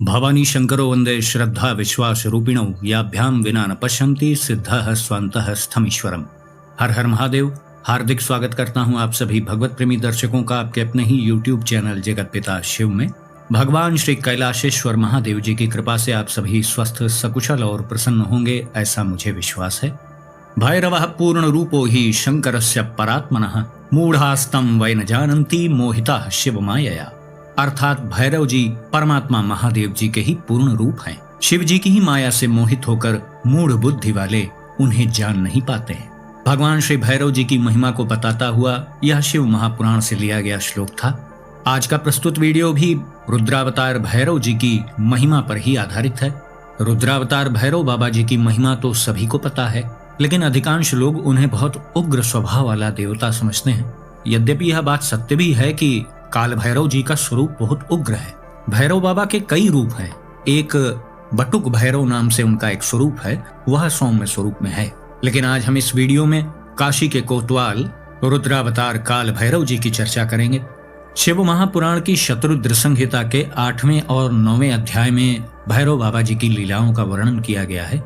भवानी शंकरो वंदे श्रद्धा विश्वास रूपिणौ याभ्याम विना न पश्यन्ति सिद्धः स्वान्तः स्थमीश्वरम। हर हर महादेव। हार्दिक स्वागत करता हूं आप सभी भगवत प्रेमी दर्शकों का आपके अपने ही YouTube चैनल जगत पिता शिव में। भगवान श्री कैलाशेश्वर महादेव जी की कृपा से आप सभी स्वस्थ सकुशल और प्रसन्न होंगे, ऐसा मुझे विश्वास है। भैरवः पूर्ण रूपो ही शंकरस्य परात्मनः मूढ़ास्तं वै न जानन्ति मोहिताः शिव मायया। अर्थात भैरव जी परमात्मा महादेव जी के ही पूर्ण रूप हैं। शिव जी की ही माया से मोहित होकर मूढ़ बुद्धि वाले उन्हें जान नहीं पाते हैं। भगवान श्री भैरव जी की महिमा को बताता हुआ यह शिव महापुराण से लिया गया श्लोक था। आज का प्रस्तुत वीडियो भी रुद्रावतार भैरव जी की महिमा पर ही आधारित है। रुद्रावतार भैरव बाबा जी की महिमा तो सभी को पता है, लेकिन अधिकांश लोग उन्हें बहुत उग्र स्वभाव वाला देवता समझते हैं। यद्यपि यह बात सत्य भी है कि काल भैरव जी का स्वरूप बहुत उग्र है। भैरव बाबा के कई रूप हैं। एक बटुक भैरव नाम से उनका एक स्वरूप है, वह सौम्य स्वरूप में है। लेकिन आज हम इस वीडियो में काशी के कोतवाल रुद्रावतार काल भैरव जी की चर्चा करेंगे। शिव महापुराण की शतरुद्र संहिता के 8वें और 9वें अध्याय में भैरव बाबा जी की लीलाओं का वर्णन किया गया है।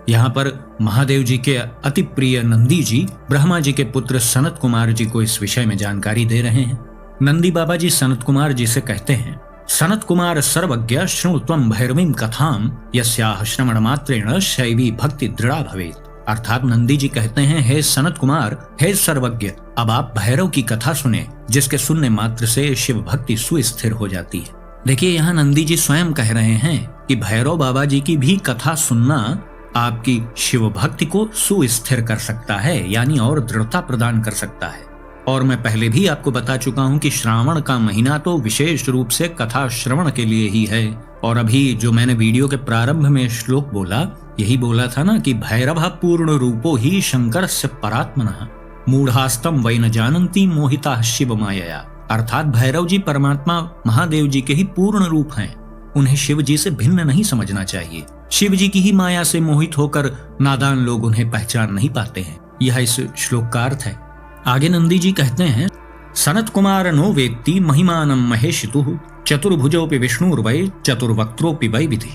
यहाँ पर महादेव जी के अति प्रिय नंदी जी ब्रह्मा जी के पुत्र सनत कुमार जी को इस विषय में जानकारी दे रहे हैं। नंदी बाबा जी सनत कुमार जी से कहते हैं, सनत कुमार सर्वज्ञ शृणु त्वं भैरवीं कथाम यस्याह श्रवण मात्रेण शैवी भक्ति दृढ़ा भवेत्। अर्थात नंदी जी कहते हैं, हे सनत कुमार, हे सर्वज्ञ, अब आप भैरव की कथा सुने जिसके सुनने मात्र से शिव भक्ति सुस्थिर हो जाती है। देखिए, यहाँ नंदी जी स्वयं कह रहे हैं कि भैरव बाबा जी की भी कथा सुनना आपकी शिव भक्ति को सुस्थिर कर सकता है, यानी और दृढ़ता प्रदान कर सकता है। और मैं पहले भी आपको बता चुका हूं कि श्रावण का महीना तो विशेष रूप से कथा श्रवण के लिए ही है। और अभी जो मैंने वीडियो के प्रारंभ में श्लोक बोला, यही बोला था ना कि भैरवः पूर्ण रूपो ही शंकरस्य परात्मनः मूढ़ास्तं वै न जानन्ति मोहिताः शिव मायया। अर्थात भैरव जी परमात्मा महादेव जी के ही पूर्ण रूप हैं। उन्हें शिव जी से भिन्न नहीं समझना चाहिए। शिव जी की ही माया से मोहित होकर नादान लोग उन्हें पहचान नहीं पाते हैं। यह इस श्लोक का अर्थ है। आगे नंदी जी कहते हैं, सनत कुमार नो वेत्ति महिमानं महेशितुः चतुर्भुजोपि विष्णुर्वै चतुर्वक्त्रोपि वै विधि।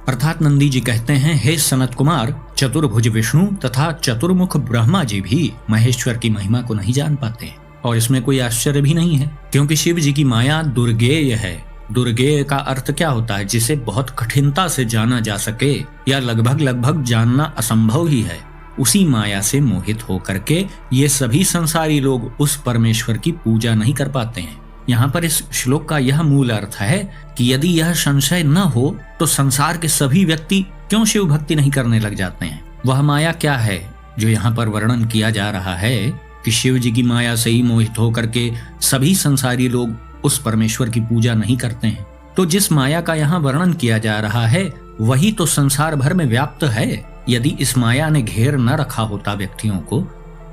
अर्थात नंदी जी कहते हैं, हे सनत कुमार, चतुर्भुज विष्णु तथा चतुर्मुख ब्रह्मा जी भी महेश्वर की महिमा को नहीं जान पाते हैं। और इसमें कोई आश्चर्य भी नहीं है, क्योंकि शिव जी की माया दुर्गेय है। दुर्गेय का अर्थ क्या होता है? जिसे बहुत कठिनता से जाना जा सके या लगभग जानना असंभव ही है। उसी माया से मोहित होकर के ये सभी संसारी लोग उस परमेश्वर की पूजा नहीं कर पाते हैं। यहाँ पर इस श्लोक का यह मूल अर्थ है कि यदि यह संशय न हो तो संसार के सभी व्यक्ति क्यों शिव भक्ति नहीं करने लग जाते हैं? वह माया क्या है जो यहाँ पर वर्णन किया जा रहा है कि शिव जी की माया से ही मोहित होकर के सभी संसारी लोग उस परमेश्वर की पूजा नहीं करते हैं? तो जिस माया का यहाँ वर्णन किया जा रहा है वही तो संसार भर में व्याप्त है। यदि इस माया ने घेर न रखा होता व्यक्तियों को,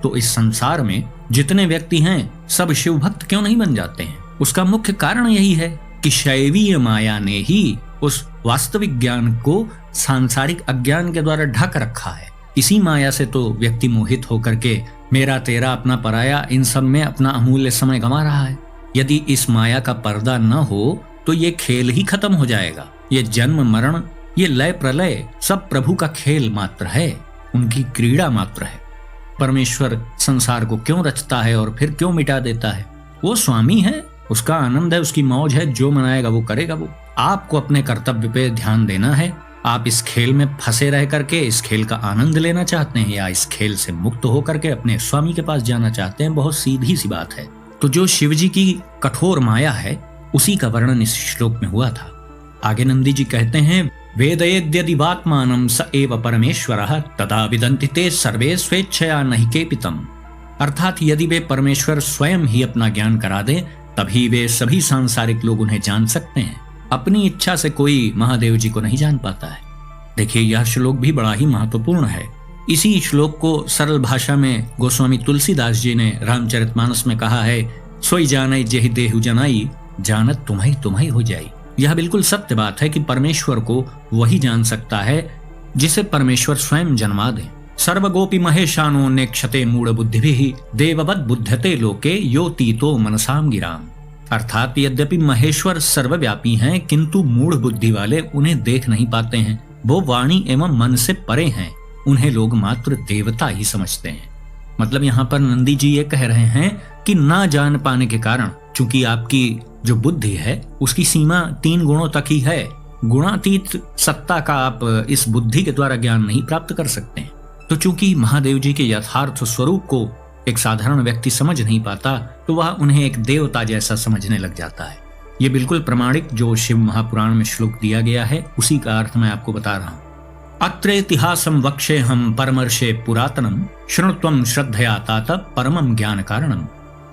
तो इस संसार में जितने व्यक्ति हैं सब शिव भक्त क्यों नहीं बन जाते हैं? उसका मुख्य कारण यही है कि शैवीय माया ने ही उस वास्तविक ज्ञान को सांसारिक अज्ञान के द्वारा ढक रखा है। इसी माया से तो व्यक्ति मोहित होकर के मेरा तेरा अपना पराया इन सब में अपना अमूल्य समय गंवा रहा है। यदि इस माया का पर्दा न हो तो ये खेल ही खत्म हो जाएगा। ये जन्म मरण, ये लय प्रलय सब प्रभु का खेल मात्र है, उनकी क्रीड़ा मात्र है। परमेश्वर संसार को क्यों रचता है और फिर क्यों मिटा देता है? वो स्वामी है, उसका आनंद है, उसकी मौज है, जो मनाएगा वो करेगा। वो आपको अपने कर्तव्य पे ध्यान देना है। आप इस खेल में फंसे रह करके इस खेल का आनंद लेना चाहते हैं या इस खेल से मुक्त होकर के अपने स्वामी के पास जाना चाहते हैं? बहुत सीधी सी बात है। तो जो शिव जी की कठोर माया है उसी का वर्णन इस श्लोक में हुआ था। आगे नंदी जी कहते हैं, वेदयेद्यदिवात्मानं स एव परमेश्वरः तदा विदन्ति ते सर्वे स्वेच्छया नहि केपितम्। अर्थात यदि वे परमेश्वर स्वयं ही अपना ज्ञान करा दें तभी वे सभी सांसारिक लोग उन्हें जान सकते हैं। अपनी इच्छा से कोई महादेव जी को नहीं जान पाता है। देखिए, यह श्लोक भी बड़ा ही महत्वपूर्ण है। इसी श्लोक को सरल भाषा में गोस्वामी तुलसीदास जी ने रामचरितमानस में कहा है, सोई जानै जेहि देहु जनाई जानत तुम्हें तुम्हें हो जाई। यह बिल्कुल सत्य बात है कि परमेश्वर को वही जान सकता है जिसे परमेश्वर स्वयं जन्मा दे। सर्वगोपी महेशानो नेक्षते मूढ़ बुद्धिभिः देववत् बुध्यते लोके यो तीतो मनसाम गिराम। अर्थात यद्यपि महेश्वर सर्वव्यापी हैं, किंतु मूढ़ बुद्धि वाले उन्हें देख नहीं पाते हैं। वो वाणी एवं मन से परे हैं, उन्हें लोग मात्र देवता ही समझते हैं। मतलब यहाँ पर नंदी जी ये कह रहे हैं कि ना जान पाने के कारण, चूंकि आपकी जो बुद्धि है उसकी सीमा 3 गुणों तक ही है, गुणातीत सत्ता का आप इस बुद्धि के द्वारा ज्ञान नहीं प्राप्त कर सकते हैं। तो चूंकि महादेव जी के यथार्थ स्वरूप को एक साधारण व्यक्ति समझ नहीं पाता, तो वह उन्हें एक देवता जैसा समझने लग जाता है। ये बिल्कुल प्रमाणिक जो शिव महापुराण में श्लोक दिया गया है उसी का अर्थ मैं आपको बता रहा हूँ। अत्र इतिहासम वक्षे हम परमर्षे पुरातनम शृणुत्वम श्रद्धया तात परमम ज्ञान कारणम।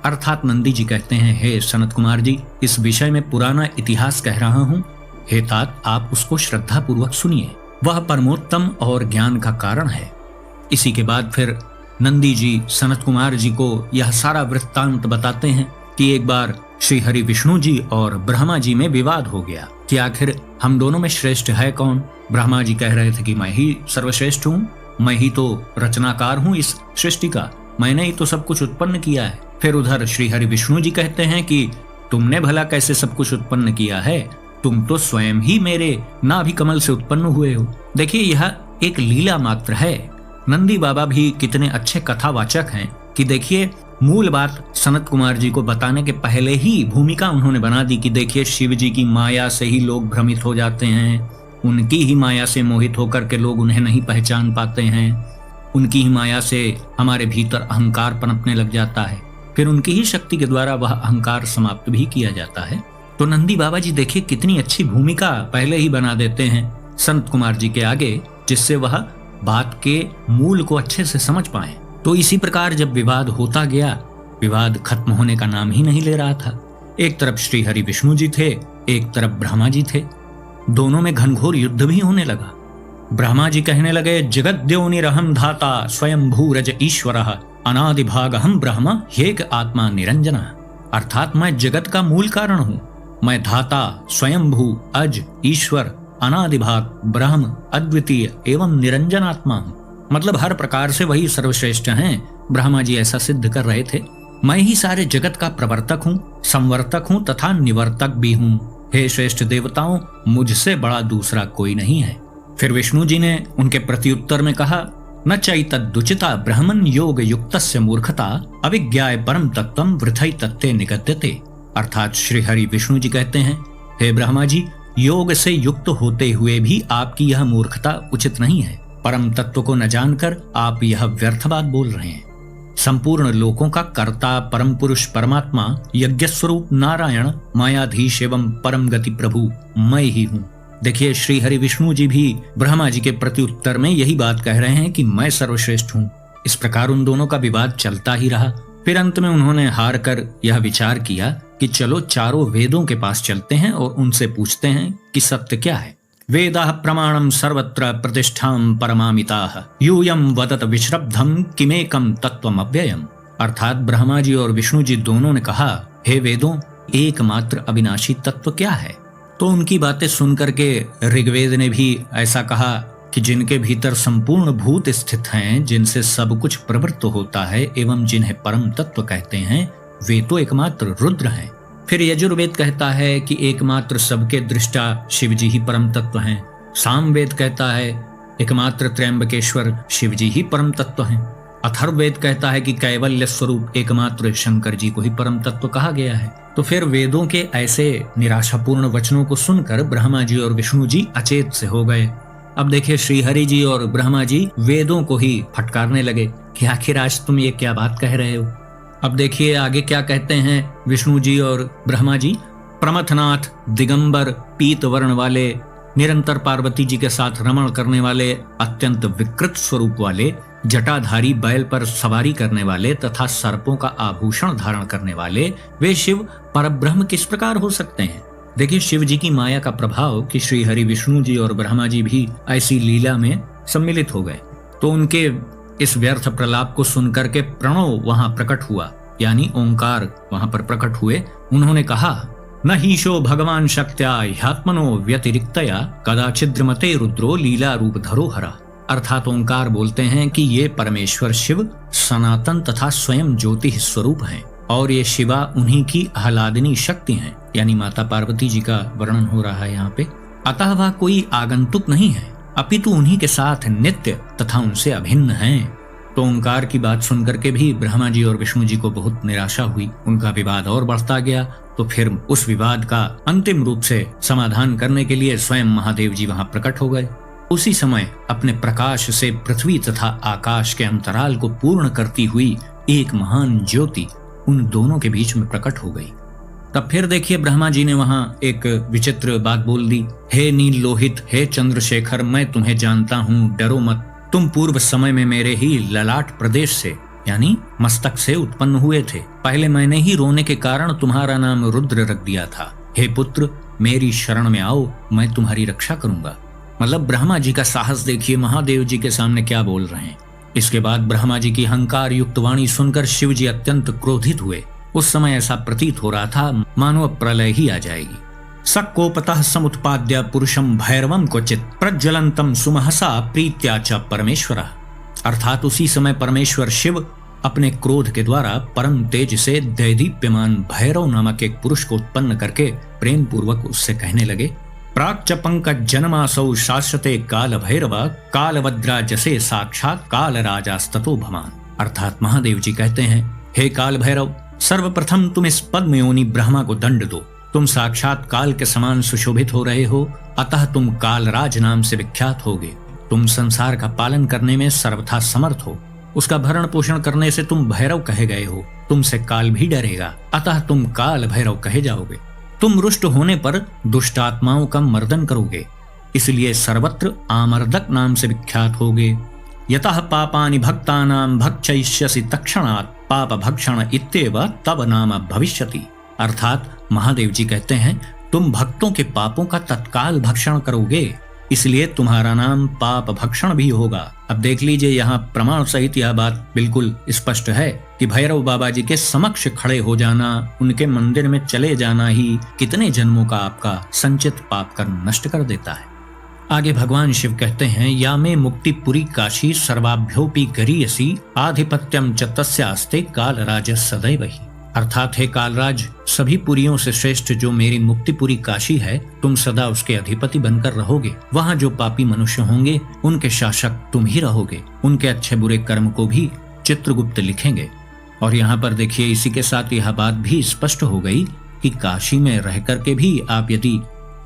अर्थात नंदी जी कहते हैं, हे सनत कुमार जी, इस विषय में पुराना इतिहास कह रहा हूँ। हे तात, आप उसको श्रद्धा पूर्वक सुनिए, वह परमोत्तम और ज्ञान का कारण है। इसी के बाद फिर नंदी जी सनत कुमार जी को यह सारा वृत्तांत बताते हैं कि एक बार श्री हरि विष्णु जी और ब्रह्मा जी में विवाद हो गया कि आखिर हम दोनों में श्रेष्ठ है कौन। ब्रह्मा जी कह रहे थे कि मैं ही सर्वश्रेष्ठ हूँ, मैं ही तो रचनाकार हूँ इस सृष्टि का, मैंने ही तो सब कुछ उत्पन्न किया है। फिर उधर श्री हरि विष्णु जी कहते हैं कि तुमने भला कैसे सब कुछ उत्पन्न किया है, तुम तो स्वयं ही मेरे नाभि कमल से उत्पन्न हुए हो। देखिए, यह एक लीला मात्र है। नंदी बाबा भी कितने अच्छे कथावाचक हैं कि देखिए, मूल बात सनत कुमार जी को बताने के पहले ही भूमिका उन्होंने बना दी कि देखिए, शिव जी की माया से ही लोग भ्रमित हो जाते हैं, उनकी ही माया से मोहित होकर के लोग उन्हें नहीं पहचान पाते हैं, उनकी ही माया से हमारे भीतर अहंकार पनपने लग जाता है, फिर उनकी ही शक्ति के द्वारा वह अहंकार समाप्त भी किया जाता है। तो नंदी बाबा जी देखिए कितनी अच्छी भूमिका पहले ही बना देते हैं संत कुमार जी के आगे, जिससे वह बात के मूल को अच्छे से समझ पाए। तो इसी प्रकार जब विवाद होता गया, विवाद खत्म होने का नाम ही नहीं ले रहा था। एक तरफ श्री हरि विष्णु जी थे, एक तरफ ब्रह्मा जी थे, दोनों में घनघोर युद्ध भी होने लगा। ब्रह्मा जी कहने लगे, जगद्योनिरहं धाता स्वयं भूरज ईश्वरः अनादिभागहं ब्रह्म ह्येक आत्मा निरंजनः। अर्थात मैं जगत का मूल कारण हूँ, मैं धाता स्वयं भू अज ईश्वर अनादिभाग ब्रह्म अद्वितीय एवं निरंजन आत्मा हूँ। मतलब हर प्रकार से वही सर्वश्रेष्ठ हैं। ब्रह्मा जी ऐसा सिद्ध कर रहे थे। मैं ही सारे जगत का प्रवर्तक हूँ, संवर्तक हूँ तथा निवर्तक भी हूँ। हे श्रेष्ठ देवताओं, मुझसे बड़ा दूसरा कोई नहीं है। फिर विष्णु जी ने उनके प्रत्युत्तर में कहा, न चैतद्दुचिता ब्रह्मन् योग युक्तस्य मूर्खता अविज्ञाय परम तत्त्वं वृथै तत्ते निगद्यते। अर्थात श्री हरि विष्णु जी कहते हैं, हे ब्रह्मा जी, योग से युक्त होते हुए भी आपकी यह मूर्खता उचित नहीं है। परम तत्व को न जानकर आप यह व्यर्थ बात बोल रहे हैं। संपूर्ण लोकों का कर्ता परम पुरुष परमात्मा यज्ञ स्वरूप नारायण मायाधीश एवं परम गति प्रभु मैं ही हूँ। देखिए, श्री हरि विष्णु जी भी ब्रह्मा जी के प्रत्युत्तर में यही बात कह रहे हैं कि मैं सर्वश्रेष्ठ हूँ। इस प्रकार उन दोनों का विवाद चलता ही रहा। फिर अंत में उन्होंने हार कर यह विचार किया कि चलो चारों वेदों के पास चलते हैं और उनसे पूछते हैं कि सत्य क्या है। वेदाः प्रमाणम सर्वत्र प्रतिष्ठां परमामिताः यूयं वदत विश्रब्धं किमेकं तत्त्वम् अव्ययम्। अर्थात ब्रह्मा जी और विष्णु जी दोनों ने कहा, हे वेदों, एकमात्र अविनाशी तत्व क्या है। तो उनकी बातें सुनकर के ऋग्वेद ने भी ऐसा कहा कि जिनके भीतर संपूर्ण भूत स्थित हैं, जिनसे सब कुछ प्रवृत्त होता है एवं जिन्हें परम तत्व कहते हैं, वे तो एकमात्र रुद्र हैं। फिर यजुर्वेद कहता है कि एकमात्र सबके दृष्टा शिव जी ही परम तत्व हैं। सामवेद कहता है एकमात्र त्रयंबकेश्वर शिव जी ही परम तत्व हैं। अथर्ववेद कहता है कि कैवल्य स्वरूप एकमात्र शंकर जी को ही परम तत्व कहा गया है। तो फिर वेदों के ऐसे निराशापूर्ण वचनों को सुनकर ब्रह्मा जी और विष्णु जी अचेत से हो गए। अब देखिए, श्री हरि जी और ब्रह्मा जी वेदों को ही फटकारने लगे कि आखिर आज तुम ये क्या बात कह रहे हो। अब देखिए आगे क्या कहते हैं विष्णु जी और ब्रह्मा जी। प्रमथनाथ, दिगंबर, पीत वर्ण वाले, निरंतर पार्वती जी के साथ रमण करने वाले, अत्यंत विकृत स्वरूप वाले, जटाधारी, बैल पर सवारी करने वाले तथा सर्पों का आभूषण धारण करने वाले, वे शिव परब्रह्म किस प्रकार हो सकते हैं। देखिए, शिव जी की माया का प्रभाव कि श्री हरि विष्णु जी और ब्रह्मा जी भी ऐसी लीला में सम्मिलित हो गए। तो उनके इस व्यर्थ प्रलाप को सुनकर के प्रणव वहां प्रकट हुआ, यानी ओंकार वहां पर प्रकट हुए। उन्होंने कहा, न हीशो भगवान शक्त्या ह्यात्मनो व्यतिरिक्तया कदाचिद्रमते रुद्रो लीला रूप धरोहरा। अर्थात ओंकार बोलते हैं कि ये परमेश्वर शिव सनातन तथा स्वयं ज्योति स्वरूप हैं और ये शिवा उन्हीं की आह्लादिनी शक्ति हैं, यानी माता पार्वती जी का वर्णन हो रहा है यहाँ पे। अतः वह कोई आगंतुक नहीं है, अपितु उन्हीं के साथ नित्य तथा उनसे अभिन्न हैं। तो ओंकार की बात सुनकर के भी ब्रह्मा जी और विष्णु जी को बहुत निराशा हुई। उनका विवाद और बढ़ता गया। तो फिर उस विवाद का अंतिम रूप से समाधान करने के लिए स्वयं महादेव जी वहां प्रकट हो गए। उसी समय अपने प्रकाश से पृथ्वी तथा आकाश के अंतराल को पूर्ण करती हुई एक महान ज्योति उन दोनों के बीच में प्रकट हो गई। तब फिर देखिए ब्रह्मा जी ने वहां एक विचित्र बात बोल दी। हे नील लोहित, हे चंद्रशेखर, मैं तुम्हें जानता हूँ, डरो मत। तुम पूर्व समय में मेरे ही ललाट प्रदेश से यानी मस्तक से उत्पन्न हुए थे। पहले मैंने ही रोने के कारण तुम्हारा नाम रुद्र रख दिया था। हे पुत्र, मेरी शरण में आओ, मैं तुम्हारी रक्षा करूंगा। मतलब ब्रह्मा जी का साहस देखिए, महादेव जी के सामने क्या बोल रहे हैं। इसके बाद ब्रह्मा जी की अहंकार युक्त वाणी सुनकर शिव जी अत्यंत क्रोधित हुए। उस समय ऐसा प्रतीत हो रहा था मानो प्रलय ही आ जाएगी। सक्कोपतः समुत्पाद्य पुरुषम भैरवम क्वचित प्रज्वलंतम सुमहसा प्रीत्या च परमेश्वरः। अर्थात उसी समय परमेश्वर शिव अपने क्रोध के द्वारा परम तेज से दैदीप्यमान भैरव नामक एक पुरुष को उत्पन्न करके प्रेम पूर्वक उससे कहने लगे, प्राक् च पंकज जन्मासौ शाश्वते काल भैरव कालभद्रा जसे साक्षात काल राजास्ततो भवान। अर्थात महादेव जी कहते हैं, हे काल भैरव, सर्वप्रथम तुम इस पद्म योनि ब्रह्मा को दंड दो। तुम साक्षात काल के समान सुशोभित हो रहे हो, अतः तुम कालराज नाम से विख्यात होगे। तुम संसार का पालन करने में सर्वथा समर्थ हो, उसका भरण पोषण करने से तुम भैरव कहे गए हो। तुमसे काल भी डरेगा, अतः तुम काल भैरव कहे जाओगे। तुम रुष्ट होने पर दुष्ट आत्माओं का मर्दन करोगे, इसलिए सर्वत्र आमर्दक नाम से विख्यात होगे। यतः पापानि भक्तानां भक्षयिष्यसि तत्क्षणात् पाप भक्षण इत्येव तव नाम भविष्यति। अर्थात महादेव जी कहते हैं, तुम भक्तों के पापों का तत्काल भक्षण करोगे, इसलिए तुम्हारा नाम पाप भक्षण भी होगा। अब देख लीजिए, यहाँ प्रमाण सहित यह बात बिल्कुल स्पष्ट है कि भैरव बाबा जी के समक्ष खड़े हो जाना, उनके मंदिर में चले जाना ही कितने जन्मों का आपका संचित पाप कर नष्ट कर देता है। आगे भगवान शिव कहते हैं, या में मुक्तिपुरी काशी सर्वाभ्योपि गरीयसी आधिपत्यम च तस्यास्ते कालराज सदैव ही। अर्थात हे कालराज, सभी पुरियों से श्रेष्ठ जो मेरी मुक्तिपुरी काशी है, तुम सदा उसके अधिपति बनकर रहोगे। वहाँ जो पापी मनुष्य होंगे उनके शासक तुम ही रहोगे। उनके अच्छे बुरे कर्म को भी चित्रगुप्त लिखेंगे। और यहाँ पर देखिए, इसी के साथ यह बात भी स्पष्ट हो गई कि काशी में रह करके भी आप यदि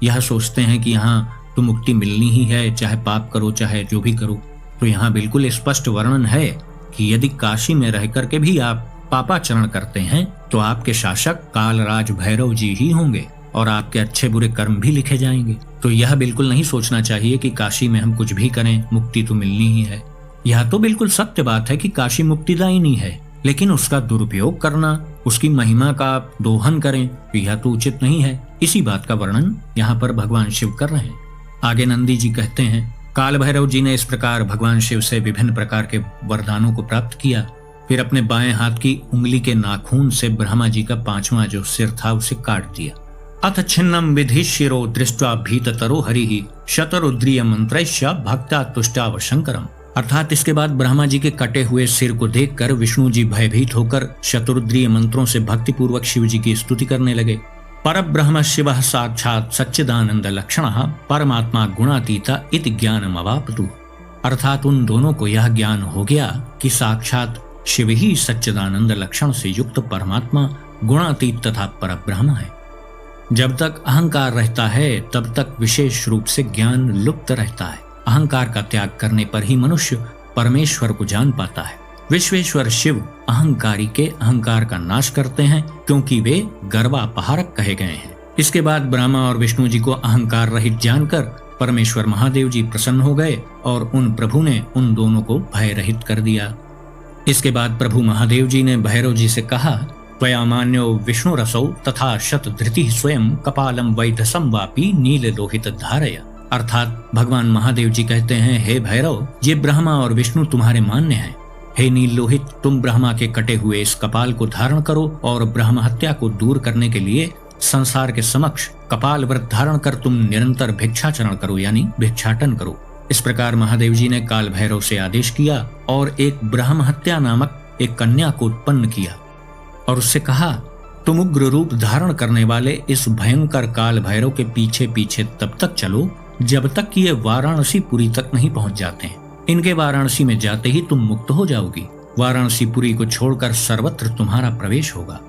यह सोचते हैं कि यहाँ तो मुक्ति मिलनी ही है, चाहे पाप करो चाहे जो भी करो, तो यहाँ बिल्कुल स्पष्ट वर्णन है कि यदि काशी में रह करके भी आप पापाचरण करते हैं तो आपके शासक कालराज भैरव जी ही होंगे और आपके अच्छे बुरे कर्म भी लिखे जाएंगे। तो यह बिल्कुल नहीं सोचना चाहिए कि काशी में हम कुछ भी करें मुक्ति तो मिलनी ही है। यह तो बिल्कुल सत्य बात है कि काशी मुक्तिदायिनी है, लेकिन उसका दुरुपयोग करना, उसकी महिमा का दोहन करें, यह तो उचित नहीं है। इसी बात का वर्णन यहाँ पर भगवान शिव कर रहे हैं। आगे नंदी जी कहते हैं, काल भैरव जी ने इस प्रकार भगवान शिव से विभिन्न प्रकार के वरदानों को प्राप्त किया। फिर अपने बाएं हाथ की उंगली के नाखून से ब्रह्मा जी का 5वां जो सिर था उसे काट दिया। अथ छिन्नम विधि शिरो दृष्ट्वा भीततरो हरिहि शतरुद्रीय मंत्रैश्च भक्ता तुष्टाव शंकरम। अर्थात इसके बाद ब्रह्मा जी के कटे हुए सिर को देखकर विष्णु जी भयभीत होकर शतरुद्रीय मंत्रों से भक्ति पूर्वक शिव जी की स्तुति करने लगे। परब्रह्म शिवः साक्षात् सच्चिदानंद लक्षणः परमात्मा गुणातीता इति ज्ञानम अवापतु। अर्थात उन दोनों को यह ज्ञान हो गया कि साक्षात शिव ही सच्चिदानंद लक्षण से युक्त परमात्मा गुणातीत तथा परब्रह्म है। जब तक अहंकार रहता है तब तक विशेष रूप से ज्ञान लुप्त रहता है। अहंकार का त्याग करने पर ही मनुष्य परमेश्वर को जान पाता है। विश्वेश्वर शिव अहंकारी के अहंकार का नाश करते हैं, क्योंकि वे गर्वापहारक कहे गए हैं। इसके बाद ब्रह्मा और विष्णु जी को अहंकार रहित जानकर परमेश्वर महादेव जी प्रसन्न हो गए और उन प्रभु ने उन दोनों को भय रहित कर दिया। इसके बाद प्रभु महादेव जी ने भैरव जी से कहा, त्वया मान्यो विष्णु रसौ तथा शतधृति स्वयं कपालम वैधसम वापी नील लोहित धारय। अर्थात भगवान महादेव जी कहते हैं, हे भैरव, ये ब्रह्मा और विष्णु तुम्हारे मान्य हैं। हे नील लोहित, तुम ब्रह्मा के कटे हुए इस कपाल को धारण करो और ब्रह्म हत्या को दूर करने के लिए संसार के समक्ष कपाल व्रत धारण कर तुम निरंतर भिक्षाचरण करो, यानी भिक्षाटन करो। इस प्रकार महादेव जी ने काल भैरव से आदेश किया और एक ब्रह्म हत्या नामक एक कन्या को उत्पन्न किया। और उससे कहा, तुम उग्र रूप धारण करने वाले इस भयंकर काल भैरव के पीछे पीछे तब तक चलो जब तक कि ये वाराणसी पुरी तक नहीं पहुंच जाते। इनके वाराणसी में जाते ही तुम मुक्त हो जाओगी। वाराणसी पुरी को छोड़कर सर्वत्र तुम्हारा प्रवेश होगा।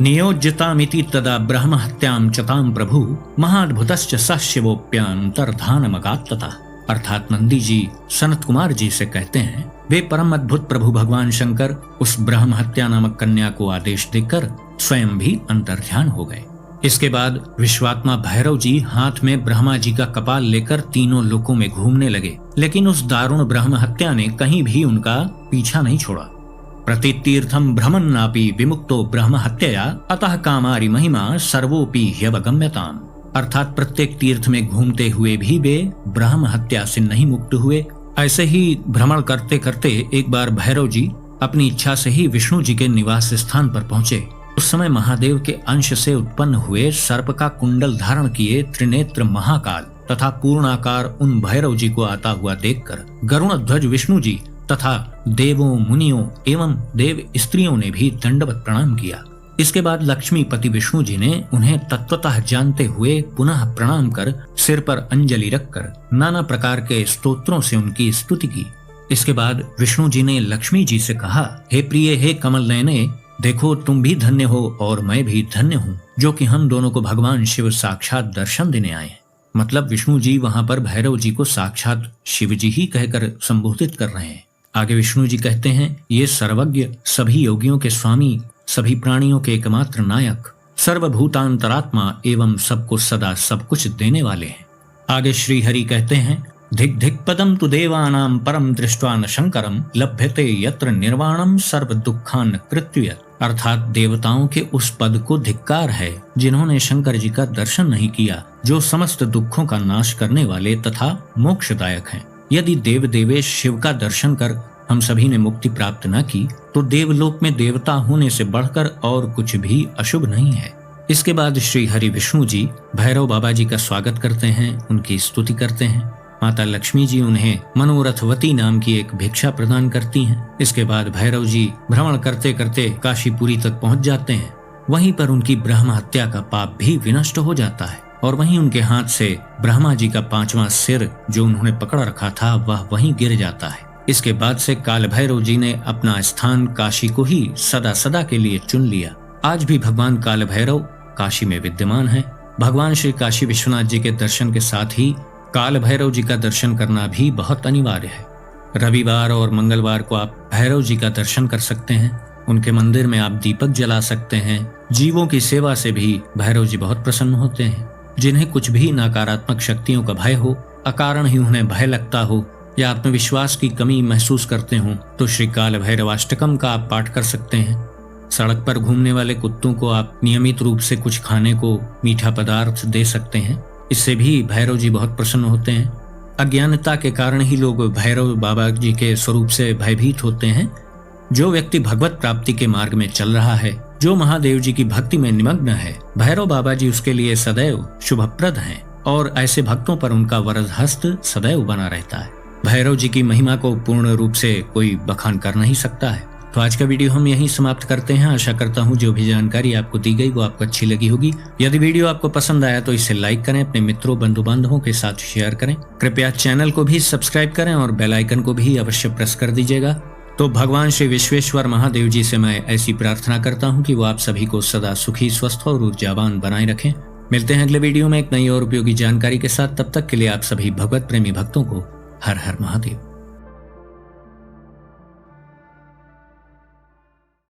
नियोज्यतामिति तदा ब्रह्म हत्याम चताम प्रभु महाद्भुतश्च सशिवोप्यांतर्धानमगात्तता। अर्थात नंदी जी सनत कुमार जी से कहते हैं, वे परम अद्भुत प्रभु भगवान शंकर उस ब्रह्म हत्या नामक कन्या को आदेश देकर स्वयं भी अंतर्ध्यान हो गए। इसके बाद विश्वात्मा भैरव जी हाथ में ब्रह्मा जी का कपाल लेकर तीनों लोकों में घूमने लगे, लेकिन उस दारुण ब्रह्म हत्या ने कहीं भी उनका पीछा नहीं छोड़ा। प्रतितीर्थम भ्रमन्नापि विमुक्तो ब्रह्म हत्या अतः कामारी महिमा सर्वोपि ह्यवगम्यताम। अर्थात प्रत्येक तीर्थ में घूमते हुए भी वे ब्रह्म हत्या से नहीं मुक्त हुए। ऐसे ही भ्रमण करते करते एक बार भैरव जी अपनी इच्छा से ही विष्णु जी के निवास स्थान पर पहुंचे। उस समय महादेव के अंश से उत्पन्न हुए सर्प का कुंडल धारण किए त्रिनेत्र महाकाल तथा पूर्णाकार उन भैरव जी को आता हुआ देखकर गरुण ध्वज विष्णु जी तथा देवों मुनियों एवं देव स्त्रियों ने भी दंडवत प्रणाम किया। इसके बाद लक्ष्मीपति विष्णु जी ने उन्हें तत्वतः जानते हुए पुनः प्रणाम कर सिर पर अंजलि रखकर नाना प्रकार के स्तोत्रों से उनकी स्तुति की। इसके बाद विष्णु जी ने लक्ष्मी जी से कहा, हे प्रिय, हे कमल नयने, देखो तुम भी धन्य हो और मैं भी धन्य हूँ, जो कि हम दोनों को भगवान शिव साक्षात दर्शन देने आए हैं। मतलब विष्णु जी वहां पर भैरव जी को साक्षात शिव जी ही कहकर संबोधित कर रहे हैं। आगे विष्णु जी कहते हैं, ये सर्वज्ञ, सभी योगियों के स्वामी, सभी प्राणियों के एकमात्र नायक, सर्वभूतांतरात्मा एवं सबको सदा सब कुछ देने वाले हैं। आगे श्री हरि कहते हैं, धिक धिक पदम तु देवानां परम दृष्ट्वा न शंकरम लभ्यते यत्र निर्वाणम सर्व दुखान कृत्य। अर्थात देवताओं के उस पद को धिक्कार है जिन्होंने शंकर जी का दर्शन नहीं किया, जो समस्त दुखों का नाश करने वाले तथा मोक्षदायक हैं। यदि देव देवेश शिव का दर्शन कर हम सभी ने मुक्ति प्राप्त न की तो देवलोक में देवता होने से बढ़कर और कुछ भी अशुभ नहीं है। इसके बाद श्री हरि विष्णु जी भैरव बाबा जी का स्वागत करते हैं, उनकी स्तुति करते हैं। माता लक्ष्मी जी उन्हें मनोरथवती नाम की एक भिक्षा प्रदान करती हैं। इसके बाद भैरव जी भ्रमण करते करते काशीपुरी तक पहुंच जाते हैं। वहीं पर उनकी ब्रह्म हत्या का पाप भी विनष्ट हो जाता है और वहीं उनके हाथ से ब्रह्मा जी का 5वां सिर जो उन्होंने पकड़ रखा था वह वहीं गिर जाता है। इसके बाद से काल भैरव जी ने अपना स्थान काशी को ही सदा सदा के लिए चुन लिया। आज भी भगवान काल भैरव काशी में विद्यमान है। भगवान श्री काशी विश्वनाथ जी के दर्शन के साथ ही काल भैरव जी का दर्शन करना भी बहुत अनिवार्य है। रविवार और मंगलवार को आप भैरव जी का दर्शन कर सकते हैं। उनके मंदिर में आप दीपक जला सकते हैं। जीवों की सेवा से भी भैरव जी बहुत प्रसन्न होते हैं। जिन्हें कुछ भी नकारात्मक शक्तियों का भय हो, अकारण ही उन्हें भय लगता हो या आत्मविश्वास की कमी महसूस करते हो तो श्री काल भैरवाष्टकम का आप पाठ कर सकते हैं। सड़क पर घूमने वाले कुत्तों को आप नियमित रूप से कुछ खाने को मीठा पदार्थ दे सकते हैं। इससे भी भैरव जी बहुत प्रसन्न होते हैं। अज्ञानता के कारण ही लोग भैरव बाबा जी के स्वरूप से भयभीत होते हैं। जो व्यक्ति भगवत प्राप्ति के मार्ग में चल रहा है, जो महादेव जी की भक्ति में निमग्न है, भैरव बाबा जी उसके लिए सदैव शुभप्रद हैं और ऐसे भक्तों पर उनका वरद हस्त सदैव बना रहता है। भैरव जी की महिमा को पूर्ण रूप से कोई बखान कर नहीं सकता है। तो आज का वीडियो हम यहीं समाप्त करते हैं। आशा करता हूँ जो भी जानकारी आपको दी गई वो आपको अच्छी लगी होगी। यदि वीडियो आपको पसंद आया तो इसे लाइक करें, अपने मित्रों बंधु बांधवों के साथ शेयर करें। कृपया चैनल को भी सब्सक्राइब करें और बेल आइकन को भी अवश्य प्रेस कर दीजिएगा। तो भगवान श्री विश्वेश्वर महादेव जी से मैं ऐसी प्रार्थना करता हूँ कि वो आप सभी को सदा सुखी, स्वस्थ और ऊर्जावान बनाए रखें। मिलते हैं अगले वीडियो में एक नई और उपयोगी जानकारी के साथ। तब तक के लिए आप सभी भगवत प्रेमी भक्तों को हर हर महादेव।